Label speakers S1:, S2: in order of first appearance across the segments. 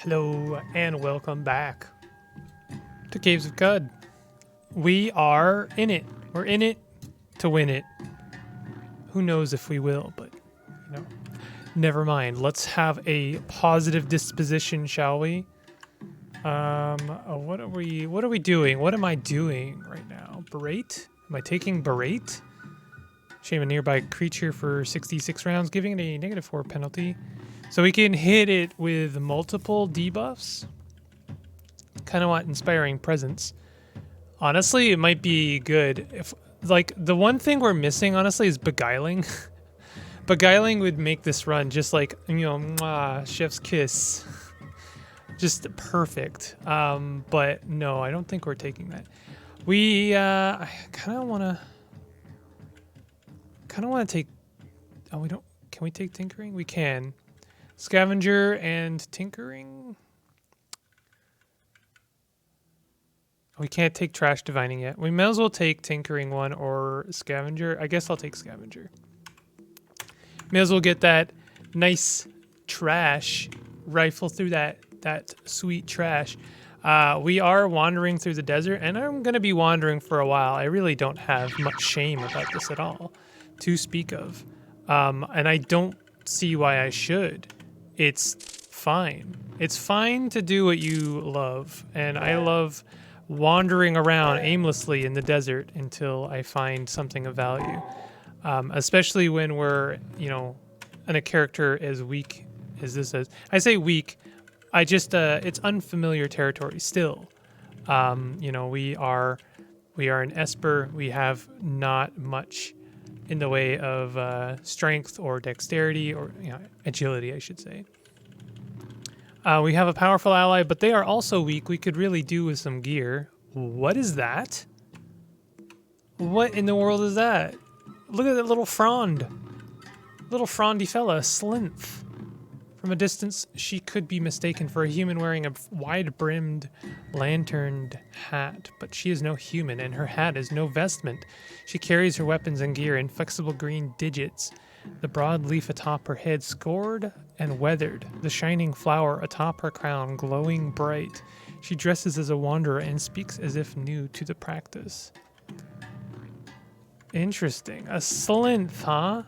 S1: Hello and welcome back to Caves of Qud. We are in it. We're in it to win it. Who knows if we will, but never mind. Let's have a positive disposition, shall we? What are we doing? What am I doing right now? Berate? Am I taking Berate? Shame a nearby creature for 66 rounds, giving it a -4 penalty. So we can hit it with multiple debuffs. Kind of want Inspiring Presence. Honestly, it might be good. If like the one thing we're missing, honestly, is Beguiling. Beguiling would make this run just like, mwah, chef's kiss. Just perfect. But no, I don't think we're taking that. I kind of want to take, oh, we don't, can we take Tinkering? We can. Scavenger and Tinkering. We can't take Trash Divining yet. We may as well take Tinkering one or Scavenger. I guess I'll take Scavenger. May as well get that nice trash, rifle through that sweet trash. We are wandering through the desert, and I'm going to be wandering for a while. I really don't have much shame about this at all, to speak of. And I don't see why I should. It's fine. It's fine to do what you love, and I love wandering around aimlessly in the desert until I find something of value. Especially when we're, in a character as weak as this is. I say weak, I just, it's unfamiliar territory still. We are an Esper. We have not much in the way of strength or dexterity or agility, I should say. We have a powerful ally, but they are also weak. We could really do with some gear. What is that? What in the world is that? Look at that little frond. Little frondy fella, Slinth. From a distance, she could be mistaken for a human wearing a wide-brimmed, lanterned hat, but she is no human, and her hat is no vestment. She carries her weapons and gear in flexible green digits, the broad leaf atop her head scored and weathered, the shining flower atop her crown glowing bright. She dresses as a wanderer and speaks as if new to the practice. Interesting. A Slinth, huh?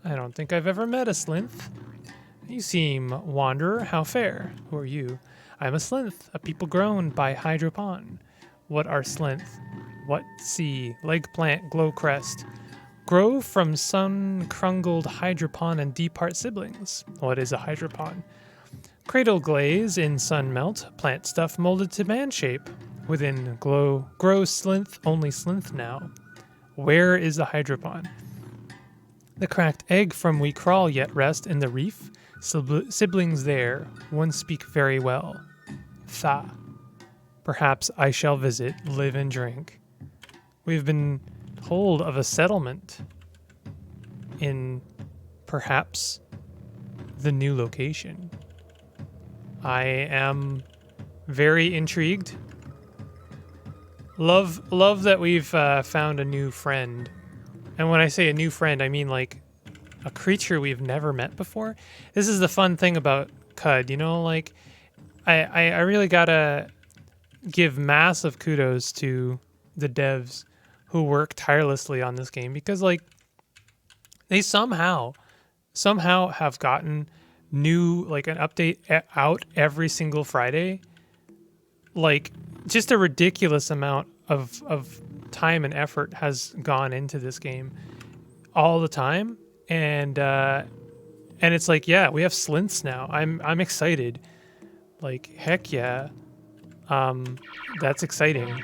S1: I don't think I've ever met a Slinth. You seem wanderer, how fair. Who are you? I'm a Slinth, a people grown by Hydropon. What are Slinth? What sea, leg plant, glow crest? Grow from sun-crungled hydropon and deep-heart siblings. What is a hydropon? Cradle glaze in sun melt, plant stuff molded to man shape. Within grow Slinth, only Slinth now. Where is the hydropon? The cracked egg from we crawl yet rest in the reef. Siblings there, one speak very well. Tha. Perhaps I shall visit, live and drink. We've been told of a settlement in perhaps the new location. I am very intrigued. Love that we've found a new friend. And when I say a new friend, I mean like a creature we've never met before. This is the fun thing about Qud, I really gotta give massive kudos to the devs who work tirelessly on this game, because they somehow have gotten new, an update out every single Friday. Just a ridiculous amount of time and effort has gone into this game all the time. And it's yeah, we have Slinths now. I'm excited. Heck yeah. That's exciting.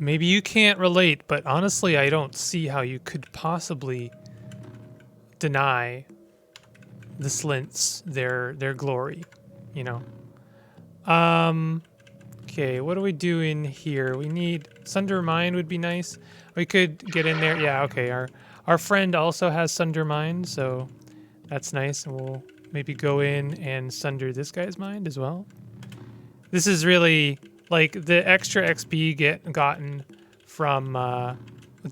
S1: Maybe you can't relate, but honestly, I don't see how you could possibly deny the Slinths their glory, Okay, what do we do in here? We need Sunder Mind would be nice. We could get in there. Yeah, okay. Our friend also has Sunder Mind, so that's nice. And we'll maybe go in and sunder this guy's mind as well. This is really the extra XP gotten from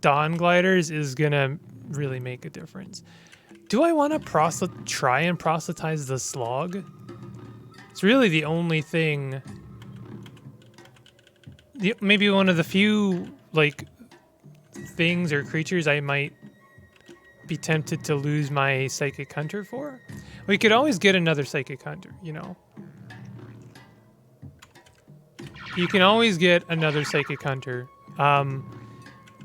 S1: Dawn Gliders is gonna really make a difference. Do I want to try and proselytize the slog? It's really the only thing. Maybe one of the few, like, things or creatures I might be tempted to lose my Psychic Hunter for. We could always get another Psychic Hunter, you know. You can always get another Psychic Hunter.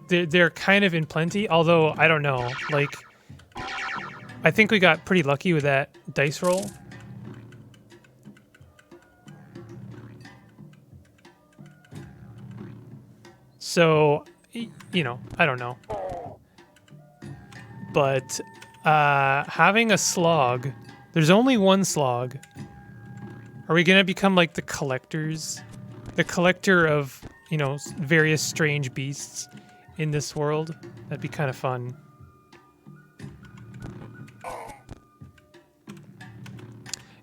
S1: They're kind of in plenty, although I don't know. Like, I think we got pretty lucky with that dice roll. So, you know, I don't know. But having a slog, there's only one slog. Are we gonna become like the collectors? The collector of, you know, various strange beasts in this world? That'd be kind of fun.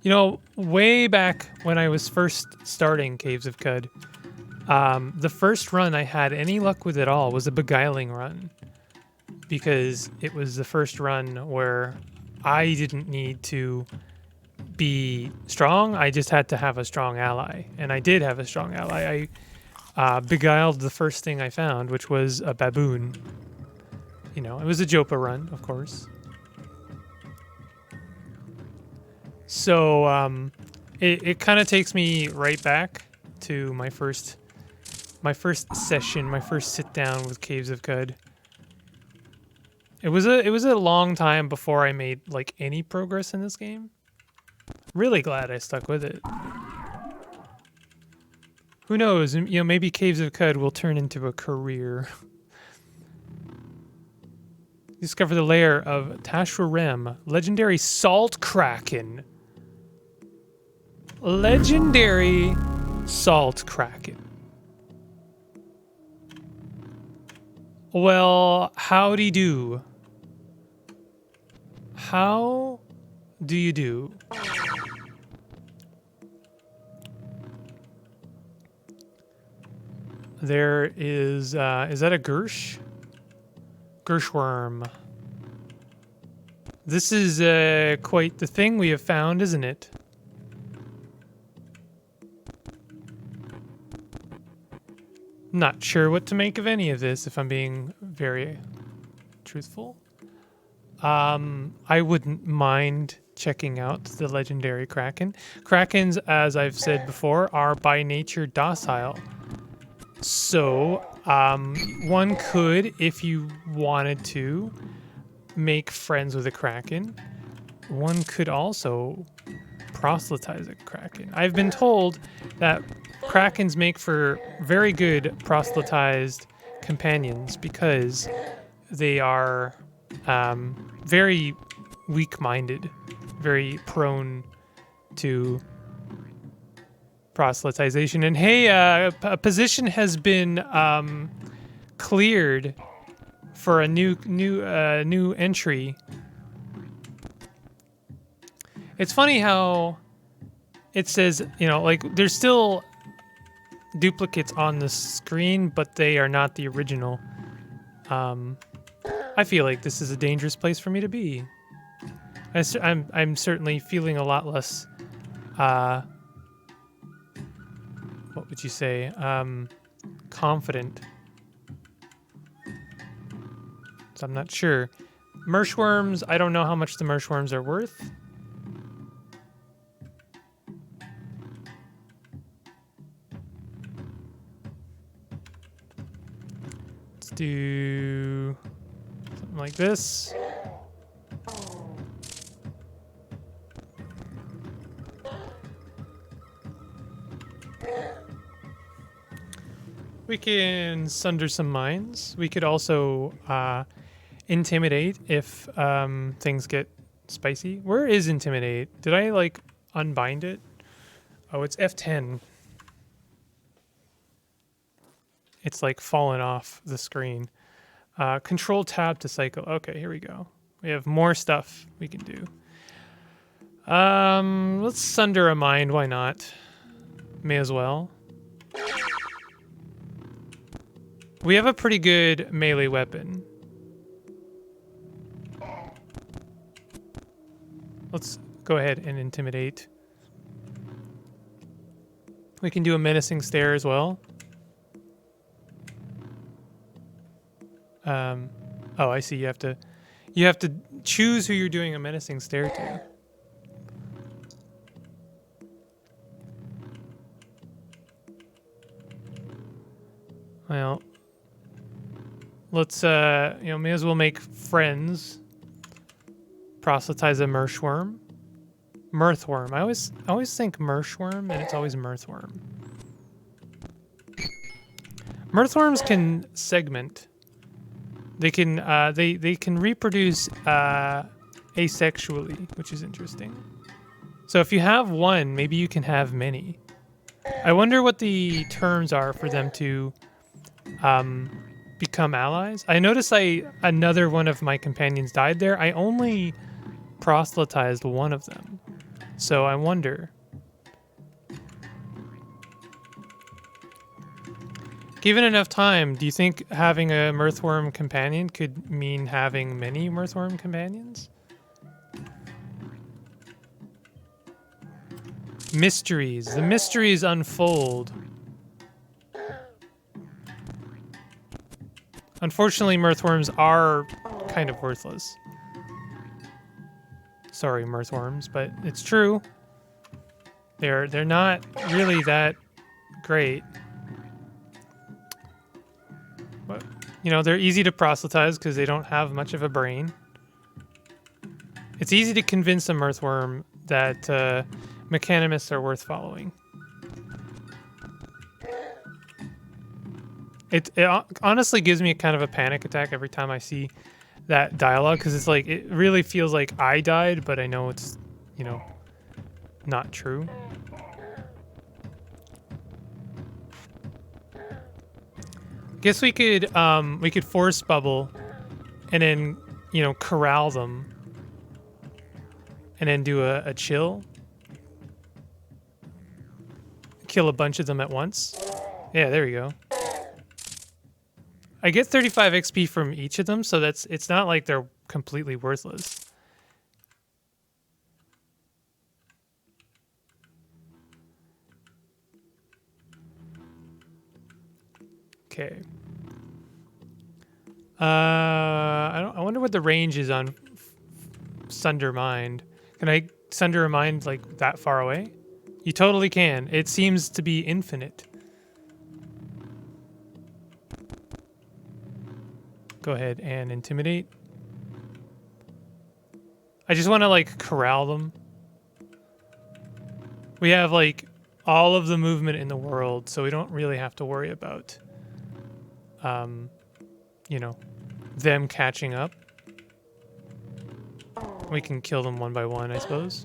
S1: You know, way back when I was first starting Caves of Qud, the first run I had any luck with at all was a beguiling run. Because it was the first run where I didn't need to be strong, I just had to have a strong ally. And I did have a strong ally. I beguiled the first thing I found, which was a baboon. You know, it was a Jopa run, of course. So it kind of takes me right back to my first session, my first sit down with Caves of Qud. It was a long time before I made like any progress in this game. Really glad I stuck with it. Who knows? You know, maybe Caves of Qud will turn into a career. Discover the lair of Tashrem, legendary salt kraken. Legendary salt kraken. Well, howdy do. How do you do? There is that a Gersh? Gershworm. This is quite the thing we have found, isn't it? Not sure what to make of any of this, if I'm being very truthful. I wouldn't mind checking out the legendary Kraken. Krakens, as I've said before, are by nature docile. So, one could, if you wanted to, make friends with a Kraken. One could also proselytize a Kraken. I've been told that Krakens make for very good proselytized companions because they are very weak-minded, very prone to proselytization. And hey, a position has been cleared for a new entry. It's funny how it says, you know, like there's still duplicates on the screen, but they are not the original. I feel like this is a dangerous place for me to be. I'm certainly feeling a lot less, what would you say, confident. So I'm not sure. Mershworms, I don't know how much the mershworms are worth. Let's do something like this. We can sunder some minds. We could also intimidate if things get spicy. Where is intimidate? Did I like unbind it? Oh, it's F10. It's like fallen off the screen. Control tab to cycle. Okay, here we go. We have more stuff we can do. Let's sunder a mind. Why not? May as well. We have a pretty good melee weapon. Let's go ahead and intimidate. We can do a menacing stare as well. Oh, I see. You have to choose who you're doing a menacing stare to. Well, let's may as well make friends. Proselytize a Mershworm. Mirthworm. I always think Mershworm, and it's always Mirthworm. Mirthworms can segment. They can they can reproduce asexually, which is interesting. So if you have one, maybe you can have many. I wonder what the terms are for them to become allies. I noticed another one of my companions died there. I only proselytized one of them. So I wonder. Given enough time, do you think having a Mirthworm companion could mean having many Mirthworm companions? Mysteries. The mysteries unfold. Unfortunately, Mirthworms are kind of worthless. Sorry, Mirthworms, but it's true. They're not really that great. But, you know, they're easy to proselytize because they don't have much of a brain. It's easy to convince a Mirthworm that mechanimists are worth following. It honestly gives me a kind of a panic attack every time I see that dialogue, because it's like, it really feels like I died, but I know it's, you know, not true. Guess we could force bubble and then, you know, corral them and then do a chill. Kill a bunch of them at once. Yeah, there we go. I get 35 XP from each of them, so it's not like they're completely worthless. Okay. I wonder what the range is on Sunder Mind. Can I Sunder a Mind like that far away? You totally can. It seems to be infinite. Go ahead and intimidate. I just want to like corral them. We have like all of the movement in the world, so we don't really have to worry about you know, them catching up. We can kill them one by one, I suppose.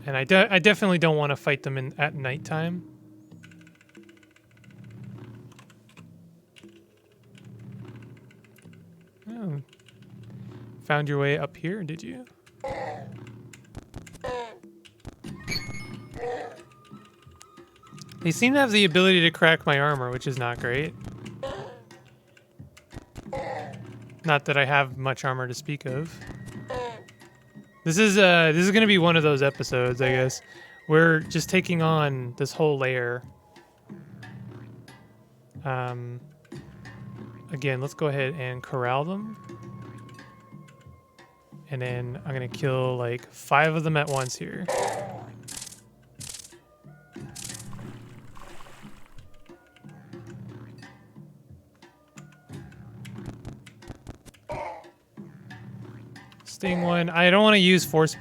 S1: And I definitely don't want to fight them at nighttime. Oh. Found your way up here, did you? They seem to have the ability to crack my armor, which is not great. Not that I have much armor to speak of. This is going to be one of those episodes, I guess. We're just taking on this whole lair. Again, let's go ahead and corral them. And then I'm going to kill like 5 of them at once here. Sting one. I don't want to use Force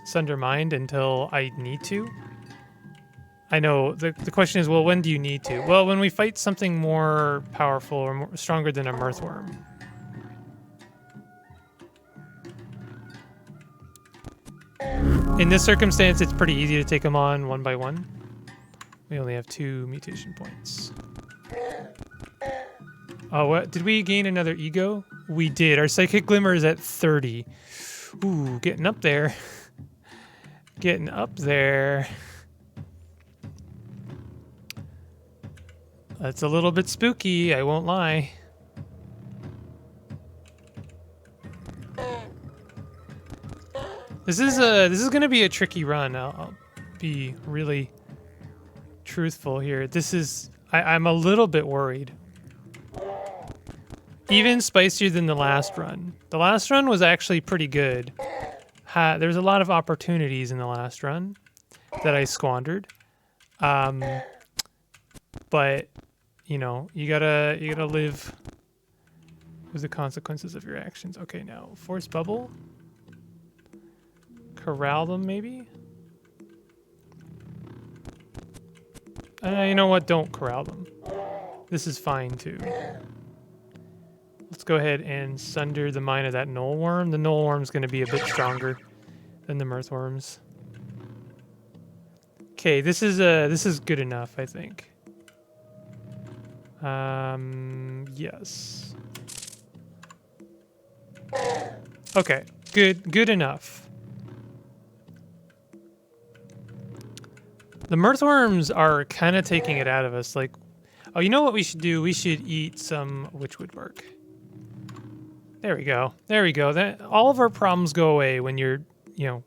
S1: Sunder Mind until I need to. I know the question is, well, when do you need to? Well, when we fight something more powerful or more, stronger than a Mirthworm. In this circumstance, it's pretty easy to take them on one by one. We only have 2 mutation points. Oh, what? Did we gain another ego? We did. Our Psychic Glimmer is at 30. Ooh, getting up there. Getting up there. That's a little bit spooky, I won't lie. This is gonna be a tricky run. I'll be really truthful here. I'm a little bit worried. Even spicier than the last run. The last run was actually pretty good. There's a lot of opportunities in the last run that I squandered. But you know, you gotta live with the consequences of your actions. Okay, now force bubble. Corral them, maybe? You know what? Don't corral them. This is fine, too. Let's go ahead and sunder the mind of that knoll worm. The knoll worm's going to be a bit stronger than the mirthworms. Okay, this is good enough, I think. Yes. Okay, good enough. The mirthworms are kind of taking it out of us. Like, oh, you know what we should do? We should eat some witchwood bark. There we go. There we go. That all of our problems go away when you're, you know,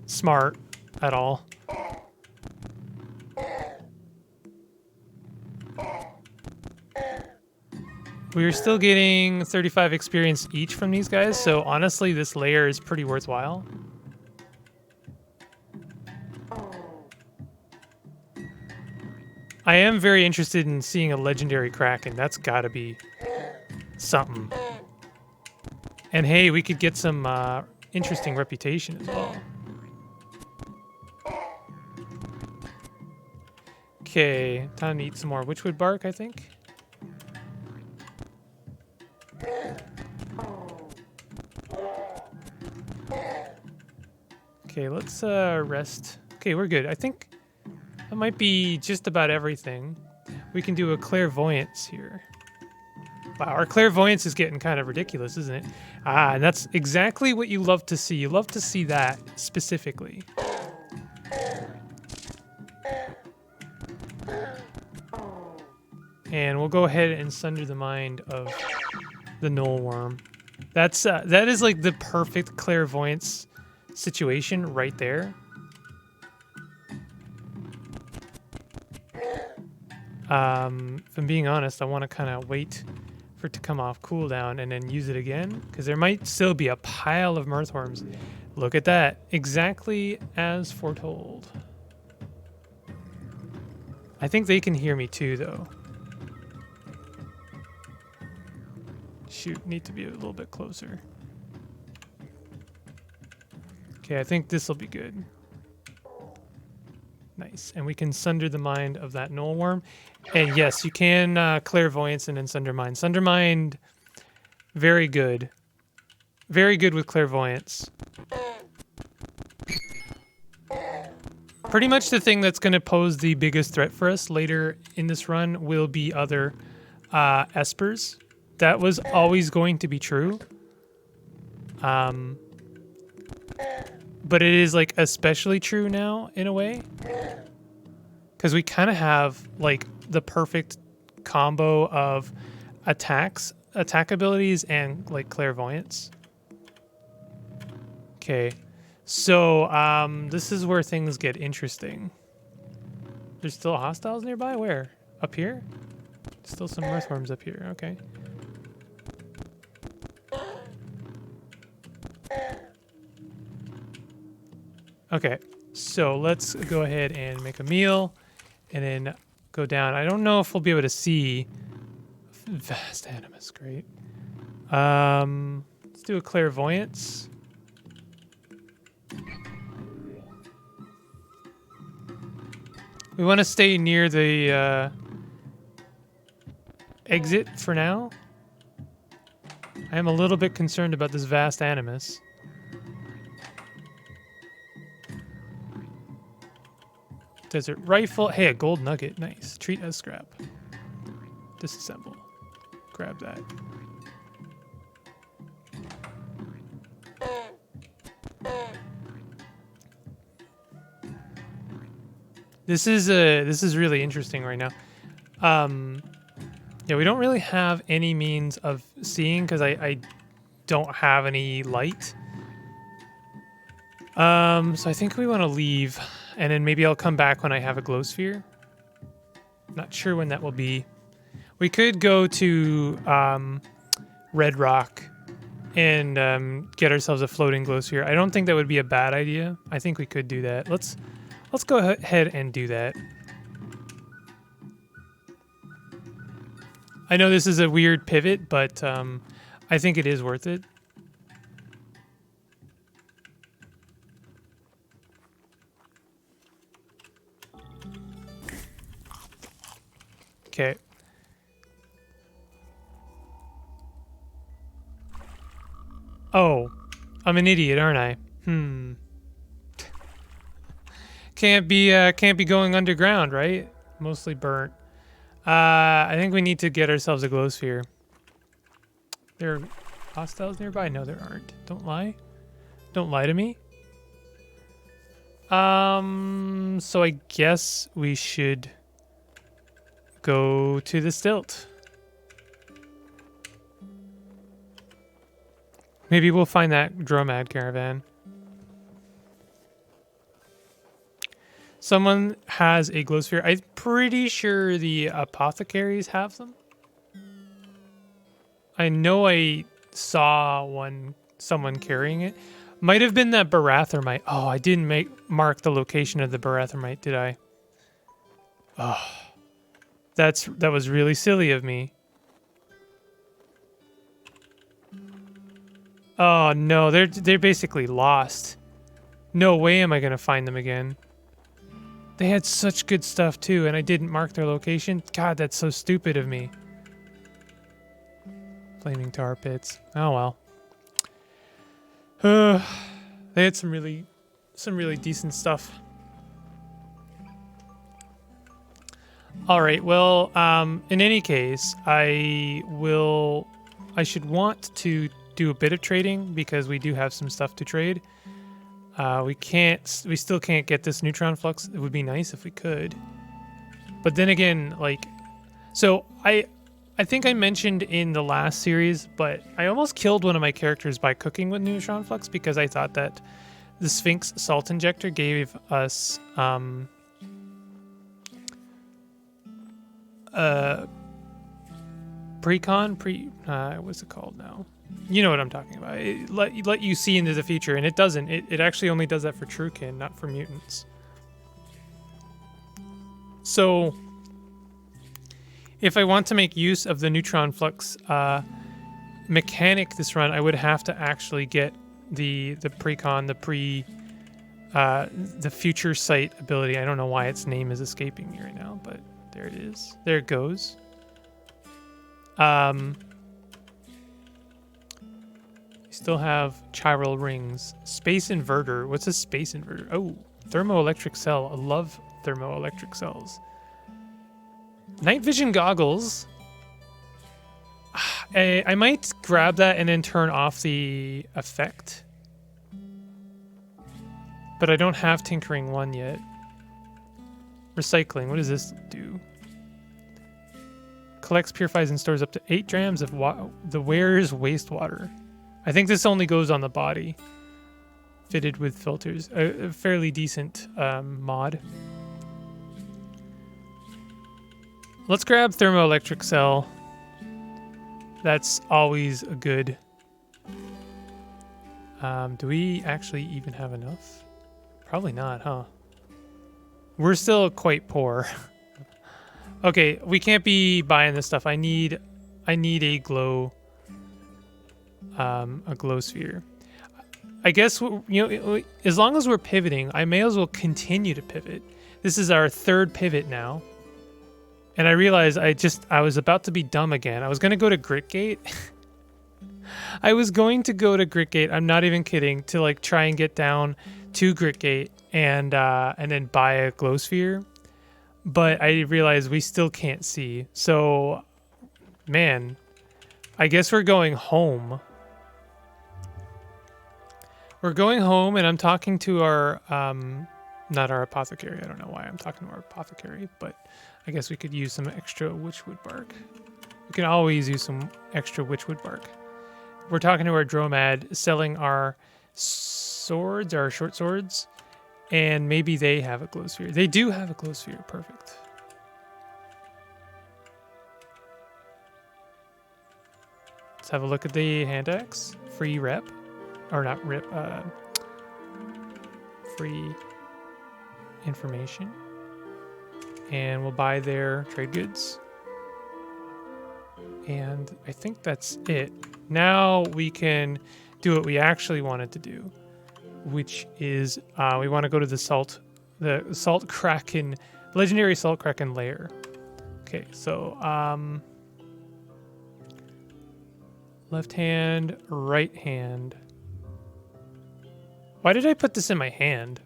S1: smart at all. We're still getting 35 experience each from these guys, so honestly, this layer is pretty worthwhile. I am very interested in seeing a legendary Kraken. That's gotta be something. And hey, we could get some interesting reputation as well. Okay, time to eat some more witchwood bark, I think. Okay, let's rest. Okay, we're good. I think that might be just about everything. We can do a clairvoyance here. Wow, our clairvoyance is getting kind of ridiculous, isn't it? Ah, and that's exactly what you love to see. You love to see that specifically. And we'll go ahead and sunder the mind of the knoll worm. That is like the perfect clairvoyance situation right there. If I'm being honest, I want to kind of wait for it to come off cooldown and then use it again, because there might still be a pile of mirthworms. Look at that. Exactly as foretold. I think they can hear me too, though. Shoot, need to be a little bit closer. Okay, I think this will be good. Nice. And we can sunder the mind of that knoll worm. And yes, you can clairvoyance and then sunder mind. Sunder mind, very good. Very good with clairvoyance. Pretty much the thing that's going to pose the biggest threat for us later in this run will be other espers. That was always going to be true. But it is like especially true now in a way. Because we kind of have like the perfect combo of attack abilities and like clairvoyance. Okay. So this is where things get interesting. There's still hostiles nearby? Where? Up here? Still some mirthworms up here. Okay. Okay, so let's go ahead and make a meal and then go down. I don't know if we'll be able to see vast animus. Great. Let's do a clairvoyance. We want to stay near the exit for now. I am a little bit concerned about this vast animus. Desert rifle. Hey, a gold nugget. Nice. Treat as scrap. Disassemble. Grab that. This is really interesting right now. Yeah, we don't really have any means of seeing because I don't have any light. So I think we want to leave, and then maybe I'll come back when I have a glow sphere. Not sure when that will be. We could go to Red Rock and get ourselves a floating glow sphere. I don't think that would be a bad idea. I think we could do that. Let's go ahead and do that. I know this is a weird pivot, but I think it is worth it. Okay. Oh, I'm an idiot, aren't I? Can't be going underground, right? Mostly burnt. I think we need to get ourselves a glow sphere. There are hostiles nearby? No, there aren't. Don't lie. Don't lie to me. So I guess we should go to the stilt. Maybe we'll find that Dromad caravan. Someone has a glow sphere. I'm pretty sure the apothecaries have them. I know I saw someone carrying it. Might have been that Barathormite. Oh, I didn't mark the location of the Barathormite, did I? Oh, that was really silly of me. Oh no, they're basically lost. No way am I gonna find them again. They had such good stuff too, and I didn't mark their location. God, that's so stupid of me. Flaming tar pits. Oh well. They had some really decent stuff. All right. Well, in any case, I should want to do a bit of trading because we do have some stuff to trade. We still can't get this neutron flux. It would be nice if we could. But then again, like, so I think I mentioned in the last series, but I almost killed one of my characters by cooking with neutron flux because I thought that the Sphinx salt injector gave us what's it called now? You know what I'm talking about. It let you see into the future, and it doesn't. It actually only does that for Truekin, not for mutants. So, if I want to make use of the neutron flux mechanic this run, I would have to actually get the future sight ability. I don't know why its name is escaping me right now, but there it is. There it goes. Still have chiral rings. Space inverter. What's a space inverter? Oh, thermoelectric cell. I love thermoelectric cells. Night vision goggles. I might grab that and then turn off the effect. But I don't have Tinkering 1 yet. Recycling. What does this do? Collects, purifies, and stores up to 8 grams of the wearer's wastewater. I think this only goes on the body. Fitted with filters. A fairly decent mod. Let's grab thermoelectric cell. That's always a good. Do we actually even have enough? Probably not, huh? We're still quite poor. Okay, we can't be buying this stuff. I need a glow sphere. I guess, you know, as long as we're pivoting, I may as well continue to pivot. This is our 3rd pivot now. And I realized I was about to be dumb again. I was going to go to Gritgate. I was going to go to Gritgate. I'm not even kidding. To like try and get down to Gritgate and then buy a glow sphere. But I realized we still can't see. So, man, I guess we're going home. We're going home, and I'm talking to our, not our apothecary. I don't know why I'm talking to our apothecary, but I guess we could use some extra witchwood bark. We can always use some extra witchwood bark. We're talking to our Dromad, selling our swords, our short swords, and maybe they have a glow sphere. They do have a glow sphere. Perfect. Let's have a look at the hand axe. Free rep, or not rep. Free information, and we'll buy their trade goods. And I think that's it. Now we can do what we actually wanted to do, which is we want to go to the Salt Kraken, legendary Salt Kraken Lair. Okay, so left hand, right hand. Why did I put this in my hand?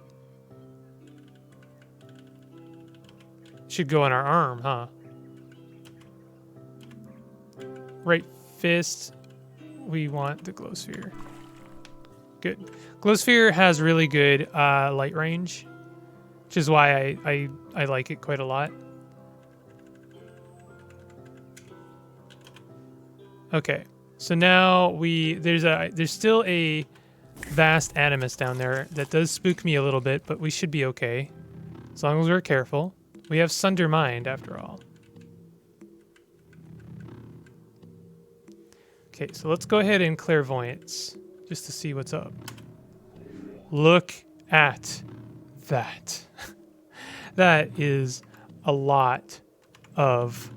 S1: Should go on our arm, huh? Right fist, we want the glow sphere. Good. Glow sphere has really good light range, which is why I like it quite a lot. Okay, so now there's still a vast animus down there that does spook me a little bit, but we should be okay as long as we're careful. We have Sunder Mind after all. Okay, so let's go ahead and clairvoyance just to see what's up. Look at that. That is a lot of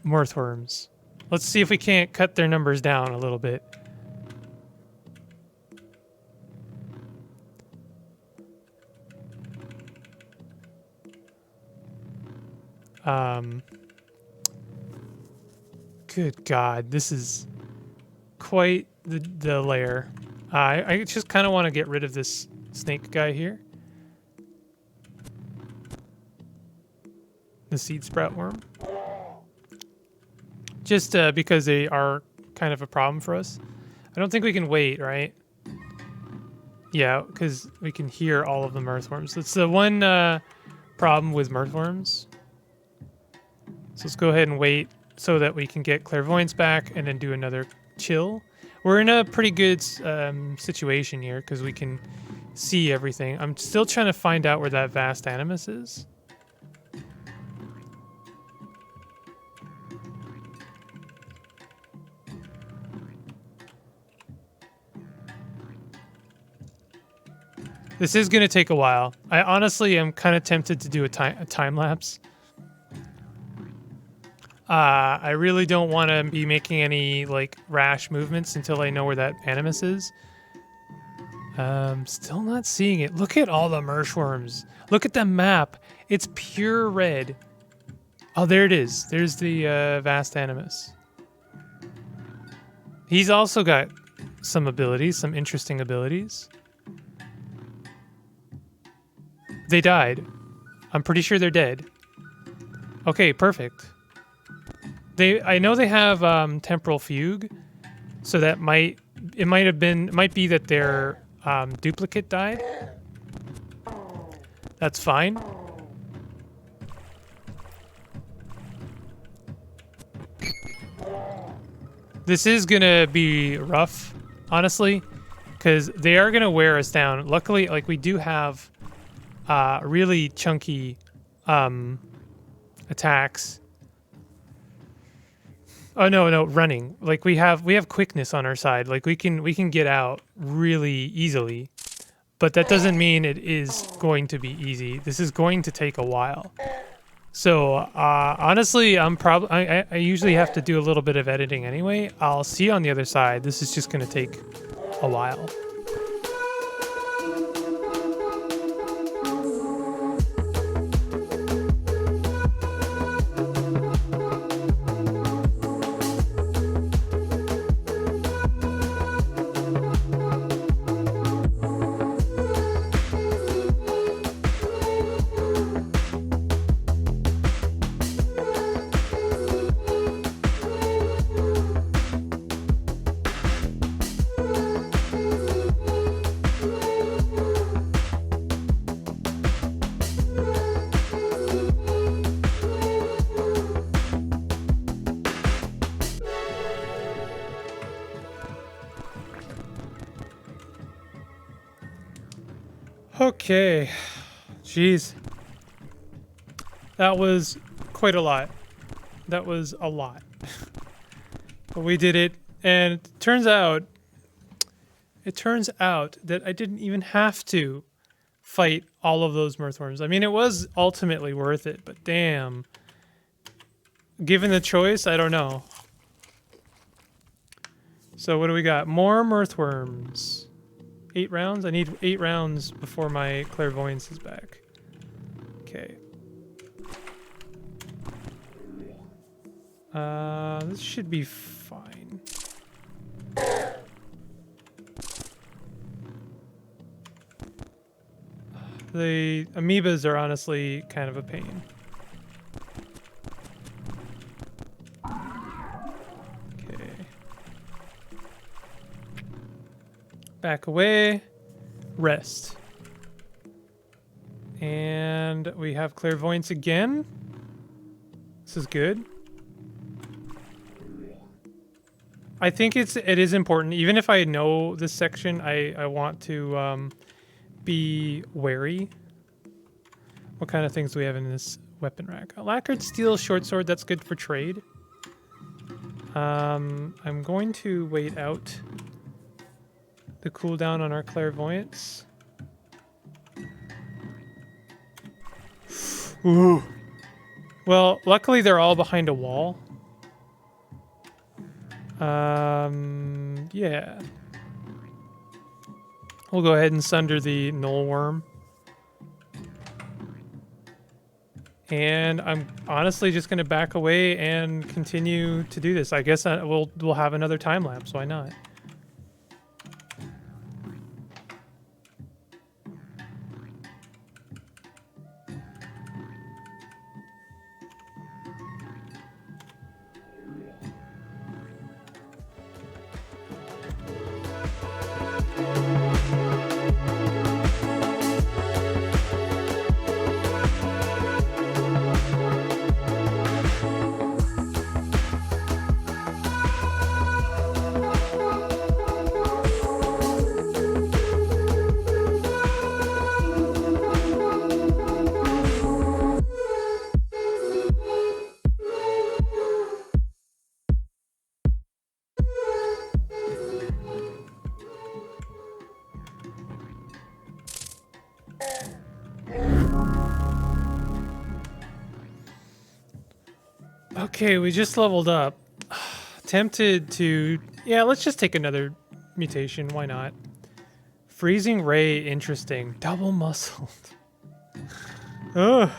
S1: Mirthworms. Let's see if we can't cut their numbers down a little bit. Good God, this is quite the lair. I just kind of want to get rid of this snake guy here. The seed sprout worm. Just because they are kind of a problem for us. I don't think we can wait, right? Yeah, because we can hear all of the mirthworms. That's the one problem with mirthworms. So let's go ahead and wait so that we can get clairvoyance back and then do another chill. We're in a pretty good situation here because we can see everything. I'm still trying to find out where that vast animus is. This is going to take a while. I honestly am kind of tempted to do a time lapse. I really don't want to be making any like rash movements until I know where that animus is. Still not seeing it. Look at all the Mirthworms. Look at the map. It's pure red. Oh, there it is. There's the vast animus. He's also got some abilities, some interesting abilities. They died. I'm pretty sure they're dead. Okay, perfect. I know they have temporal fugue, so that might be that their duplicate died. That's fine. This is gonna be rough, honestly, because they are gonna wear us down. Luckily, like we do have really chunky attacks. Oh no, running. Like we have quickness on our side. Like we can get out really easily. But that doesn't mean it is going to be easy. This is going to take a while. So honestly, I usually have to do a little bit of editing anyway. I'll see you on the other side. This is just going to take a while. Okay. Jeez. That was quite a lot. That was a lot. But we did it, and it turns out that I didn't even have to fight all of those mirthworms. I mean, it was ultimately worth it, but damn. Given the choice, I don't know. So what do we got? More mirthworms. 8 rounds? I need 8 rounds before my clairvoyance is back. Okay. This should be fine. The amoebas are honestly kind of a pain. Okay. Back away. Rest. And we have clairvoyance again. This is good. I think it is important. Even if I know this section, I want to be wary. What kind of things do we have in this weapon rack? A lacquered steel short sword, that's good for trade. I'm going to wait out the cooldown on our clairvoyance. Ooh. Well, luckily they're all behind a wall. Yeah. We'll go ahead and sunder the knoll worm. And I'm honestly just going to back away and continue to do this. I guess we'll have another time lapse. Why not? Okay, we just leveled up. Tempted to... Yeah, let's just take another mutation. Why not? Freezing Ray, interesting. Double muscled. Ugh.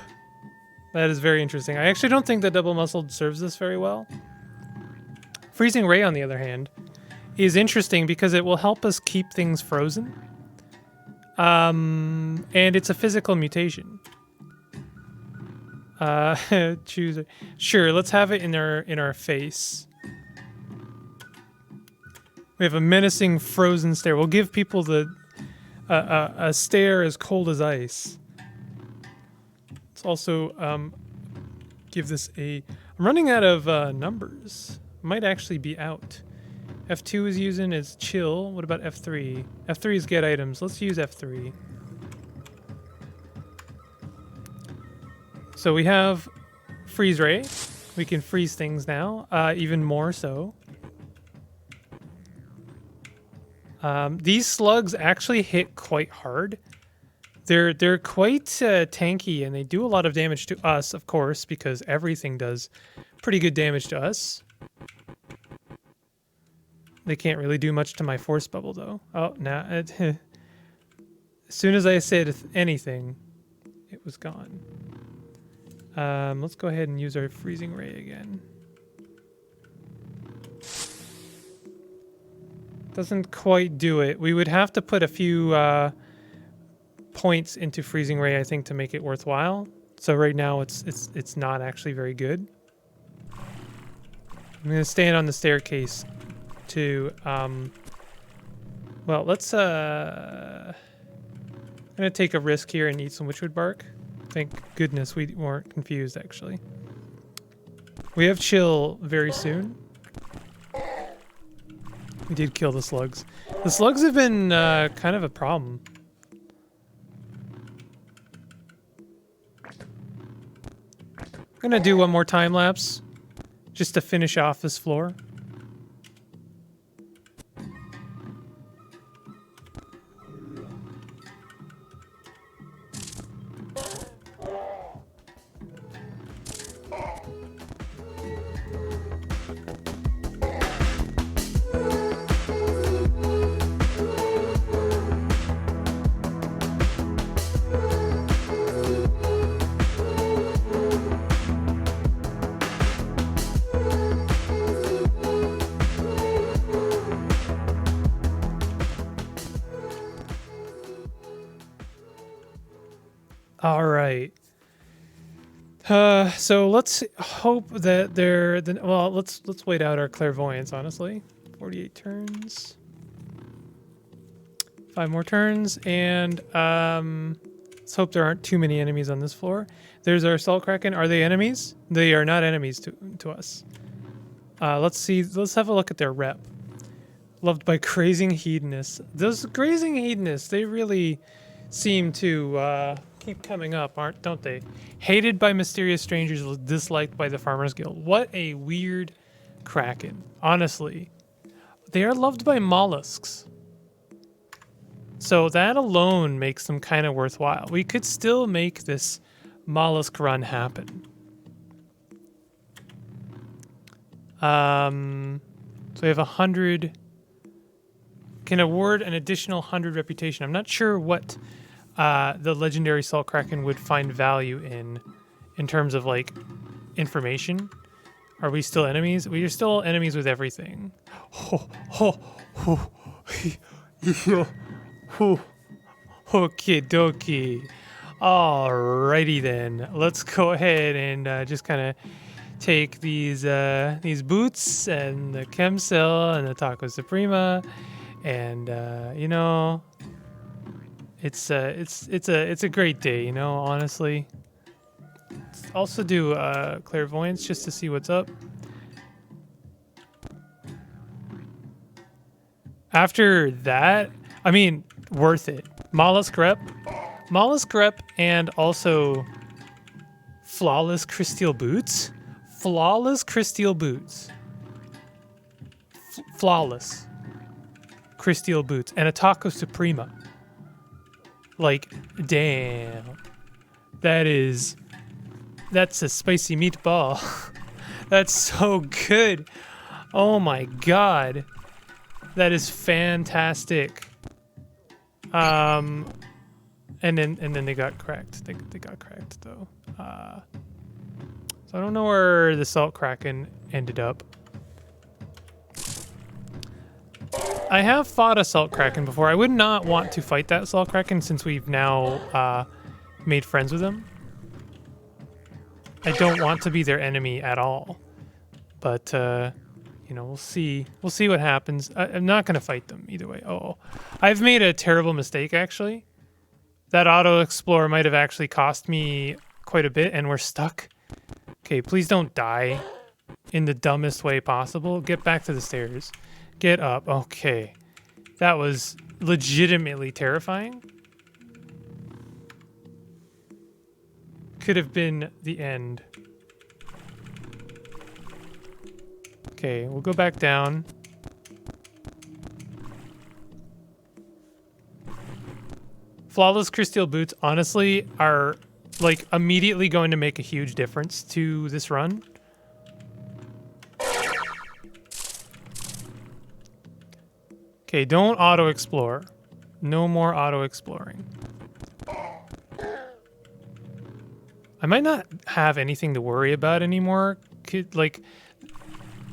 S1: That is very interesting. I actually don't think that double muscled serves this very well. Freezing Ray, on the other hand, is interesting because it will help us keep things frozen. And it's a physical mutation. Choose. Sure, let's have it in our face. We have a menacing frozen stare. We'll give people a stare as cold as ice. Let's also give this a... I'm running out of numbers. Might actually be out. F2 is using is chill. What about F3? F3 is get items. Let's use F3. So we have freeze ray. We can freeze things now, even more so. These slugs actually hit quite hard. They're quite tanky, and they do a lot of damage to us, of course, because everything does pretty good damage to us. They can't really do much to my force bubble, though. Oh, now as soon as I said anything, it was gone. Let's go ahead and use our freezing ray again. Doesn't quite do it. We would have to put a few points into freezing ray, I think, to make it worthwhile. So right now it's not actually very good. I'm gonna stand on the staircase to well, let's I'm gonna take a risk here and eat some witchwood bark. Thank goodness we weren't confused, actually. We have chill very soon. We did kill the slugs. The slugs have been kind of a problem. I'm gonna do one more time lapse just to finish off this floor. All right. So let's hope that they're well. Let's wait out our clairvoyance. Honestly, 48 turns, 5 more turns, and let's hope there aren't too many enemies on this floor. There's our Salt Kraken. Are they enemies? They are not enemies to us. Let's see. Let's have a look at their rep. Loved by grazing hedonists. Those grazing hedonists, they really seem to keep coming up, don't they? Hated by mysterious strangers, disliked by the Farmers Guild. What a weird Kraken. Honestly, they are loved by mollusks. So that alone makes them kind of worthwhile. We could still make this mollusk run happen. So we have 100. Can award an additional 100 reputation. I'm not sure what the legendary Salt Kraken would find value in terms of like information. Are we still enemies? We are still enemies with everything. Okie dokie. Alrighty then. Let's go ahead and just kind of take these boots and the chem cell and the taco suprema, and you know, it's a great day, you know, honestly. Let's also do clairvoyance just to see what's up. After that, I mean, worth it. Mollusk rep, and also flawless crystal boots. Flawless crystal boots. Flawless crystal boots and a taco suprema. Like, damn. That's a spicy meatball. That's so good. Oh my god. That is fantastic. And then they got cracked. They got cracked though. So I don't know where the Salt Kraken ended up. I have fought a Salt Kraken before. I would not want to fight that Salt Kraken since we've now made friends with him. I don't want to be their enemy at all. But you know, we'll see. We'll see what happens. I'm not gonna fight them either way. Oh, I've made a terrible mistake actually. That auto explorer might have actually cost me quite a bit, and we're stuck. Okay, please don't die in the dumbest way possible. Get back to the stairs. Get up. Okay. That was legitimately terrifying. Could have been the end. Okay, we'll go back down. Flawless crystal boots, honestly, are like immediately going to make a huge difference to this run. Okay, don't auto-explore. No more auto-exploring. I might not have anything to worry about anymore. Like,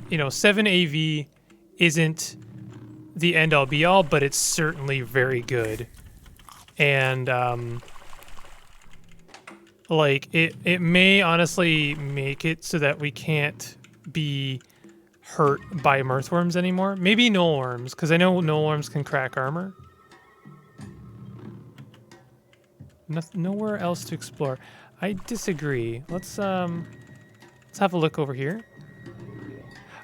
S1: you know, 7 AV isn't the end-all be-all, but it's certainly very good. And, like, it may honestly make it so that we can't be hurt by mirthworms anymore. Maybe nullworms, because I know nullworms can crack armor. Nowhere else to explore. I disagree. Let's have a look over here.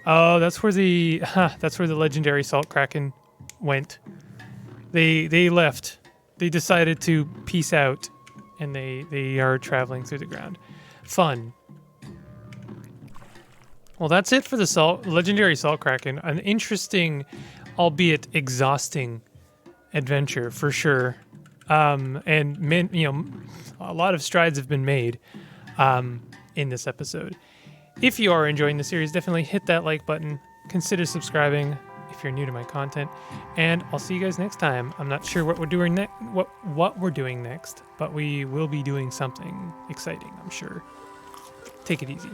S1: Oh, that's where the legendary Salt Kraken went. They left. They decided to peace out, and they are traveling through the ground. Fun. Well, that's it for the legendary salt kraken. An interesting, albeit exhausting, adventure for sure. And a lot of strides have been made in this episode. If you are enjoying the series, definitely hit that like button. Consider subscribing if you're new to my content, and I'll see you guys next time. I'm not sure what we're doing what we're doing next, but we will be doing something exciting, I'm sure. Take it easy.